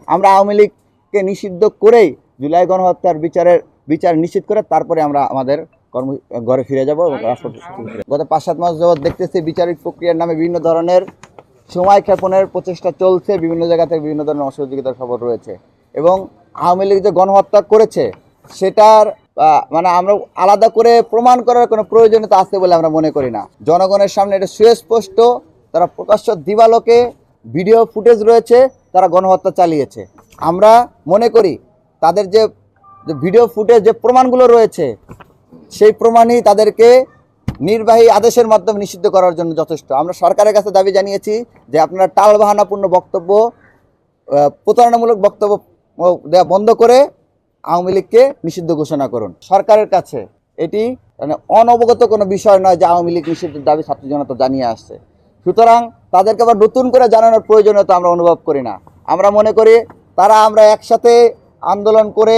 আমরা আওয়ামী লীগকে নিষিদ্ধ করেই জুলাই গণহত্যার বিচার নিশ্চিত করে তারপরে আমরা আমাদের ঘরে ফিরে যাব এবং গত 5-7 মাস যাবৎ দেখতেছি বিচারিক প্রক্রিয়ার নামে বিভিন্ন ধরনের সময় ক্ষেপণের প্রচেষ্টা চলছে, বিভিন্ন জায়গা থেকে বিভিন্ন ধরনের অসহযোগিতার খবর রয়েছে এবং আওয়ামী লীগ যে গণহত্যা করেছে সেটার মানে আমরা আলাদা করে প্রমাণ করার কোনো প্রয়োজনীয়তা আছে বলে আমরা মনে করি না। জনগণের সামনে এটা সুস্পষ্ট, তারা প্রকাশ্য দিবালোকে ভিডিও ফুটেজ রয়েছে, তারা গণহত্যা চালিয়েছে। আমরা মনে করি তাদের যে ভিডিও ফুটেজ যে প্রমাণগুলো রয়েছে সেই প্রমাণই তাদেরকে নির্বাহী আদেশের মাধ্যমে নিষিদ্ধ করার জন্য যথেষ্ট। আমরা সরকারের কাছে দাবি জানিয়েছি যে আপনারা টালবাহানাপূর্ণ বক্তব্য, প্রতারণামূলক বক্তব্য দেওয়া বন্ধ করে আওয়ামী লীগকে নিষিদ্ধ ঘোষণা করুন। সরকারের কাছে এটি মানে অনবগত কোনো বিষয় নয় যে আওয়ামী লীগ নিষিদ্ধের দাবি ছাত্র জনতা জানিয়ে আসছে, সুতরাং তাদেরকে আবার নতুন করে জানানোর প্রয়োজনীয়তা আমরা অনুভব করি না। আমরা মনে করি আমরা একসাথে আন্দোলন করে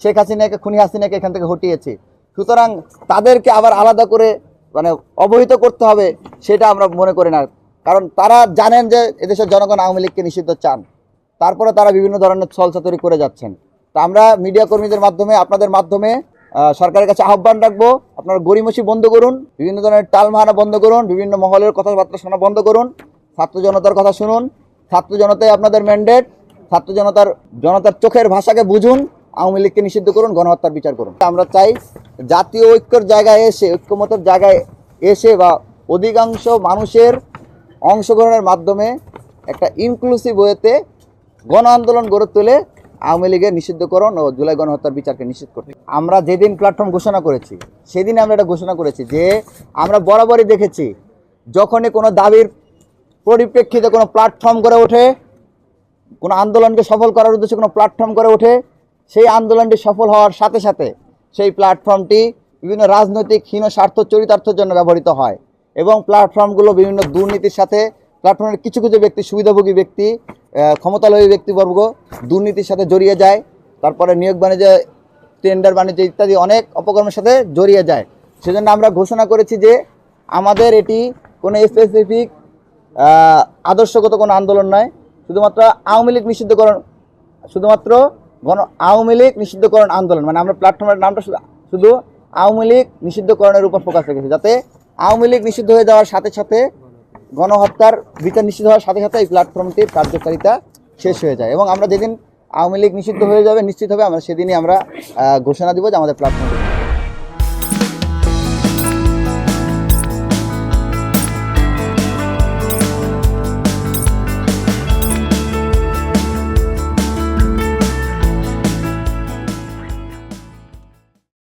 শেখ হাসিনাকে, খুনি হাসিনাকে এখান থেকে হটিয়েছি, সুতরাং তাদেরকে আবার আলাদা করে মানে অবহিত করতে হবে সেটা আমরা মনে করি না। কারণ তারা জানেন যে এদেশের জনগণ আওয়ামী লীগকে নিষিদ্ধ চান, তারপরে তারা বিভিন্ন ধরনের ছলচাতুরি করে যাচ্ছেন। তা আমরা মিডিয়া কর্মীদের মাধ্যমে, আপনাদের মাধ্যমে সরকারের কাছে আহ্বান রাখবো, আপনারা গড়িমসি বন্ধ করুন, বিভিন্ন ধরনের টালমাহানা বন্ধ করুন, বিভিন্ন মহলের কথাবার্তা শোনা বন্ধ করুন, ছাত্র জনতার কথা শুনুন। ছাত্র জনতাই আপনাদের ম্যান্ডেট, ছাত্র জনতার চোখের ভাষাকে বুঝুন, আওয়ামী লীগকে নিষিদ্ধ করুন, গণহত্যার বিচার করুন। আমরা চাই জাতীয় ঐক্যের জায়গায় এসে, ঐক্যমতের জায়গায় এসে বা অধিকাংশ মানুষের অংশগ্রহণের মাধ্যমে একটা ইনক্লুসিভ ওয়েতে গণ আন্দোলন গড়ে তুলে আওয়ামী লীগের নিষিদ্ধকরণ ও জুলাই গণহত্যার বিচারকে নিশ্চিত করতে। আমরা যেদিন প্ল্যাটফর্ম ঘোষণা করেছি সেদিন আমরা এটা ঘোষণা করেছি যে আমরা বরাবরই দেখেছি যখনই কোনো দাবির পরিপ্রেক্ষিতে কোনো প্ল্যাটফর্ম গড়ে ওঠে, কোনো আন্দোলনকে সফল করার উদ্দেশ্যে কোনো প্ল্যাটফর্ম গড়ে ওঠে, সেই আন্দোলনটি সফল হওয়ার সাথে সাথে সেই প্ল্যাটফর্মটি বিভিন্ন রাজনৈতিক হীন স্বার্থ চরিতার্থের জন্য ব্যবহৃত হয় এবং প্ল্যাটফর্মগুলো বিভিন্ন দুর্নীতির সাথে, প্ল্যাটফর্মের কিছু কিছু ব্যক্তি, সুবিধাভোগী ব্যক্তি, ক্ষমতালয়ী ব্যক্তিবর্গ দুর্নীতির সাথে জড়িয়ে যায়, তারপরে নিয়োগ বাণিজ্য, টেন্ডার বাণিজ্য ইত্যাদি অনেক অপকর্মের সাথে জড়িয়ে যায়। সেজন্য আমরা ঘোষণা করেছি যে আমাদের এটি কোনো স্পেসিফিক আদর্শগত কোনো আন্দোলন নয়, শুধুমাত্র আওয়ামী লীগ নিষিদ্ধকরণ, শুধুমাত্র আওয়ামী লীগ নিষিদ্ধকরণ আন্দোলন। মানে আমরা প্ল্যাটফর্মের নামটা শুধু আওয়ামী লীগ নিষিদ্ধকরণের উপর ফোকাস রেখেছি, যাতে আওয়ামী লীগ নিষিদ্ধ হয়ে যাওয়ার সাথে সাথে, গণহত্যার বিচার নিষিদ্ধ হওয়ার সাথে সাথে এই প্ল্যাটফর্মটির কার্যকারিতা শেষ হয়ে যায় এবং আমরা যেদিন আওয়ামী লীগ নিষিদ্ধ হয়ে যাবে, নিশ্চিত হবে, আমরা সেদিনই আমরা ঘোষণা দিব যে আমাদের প্ল্যাটফর্মটি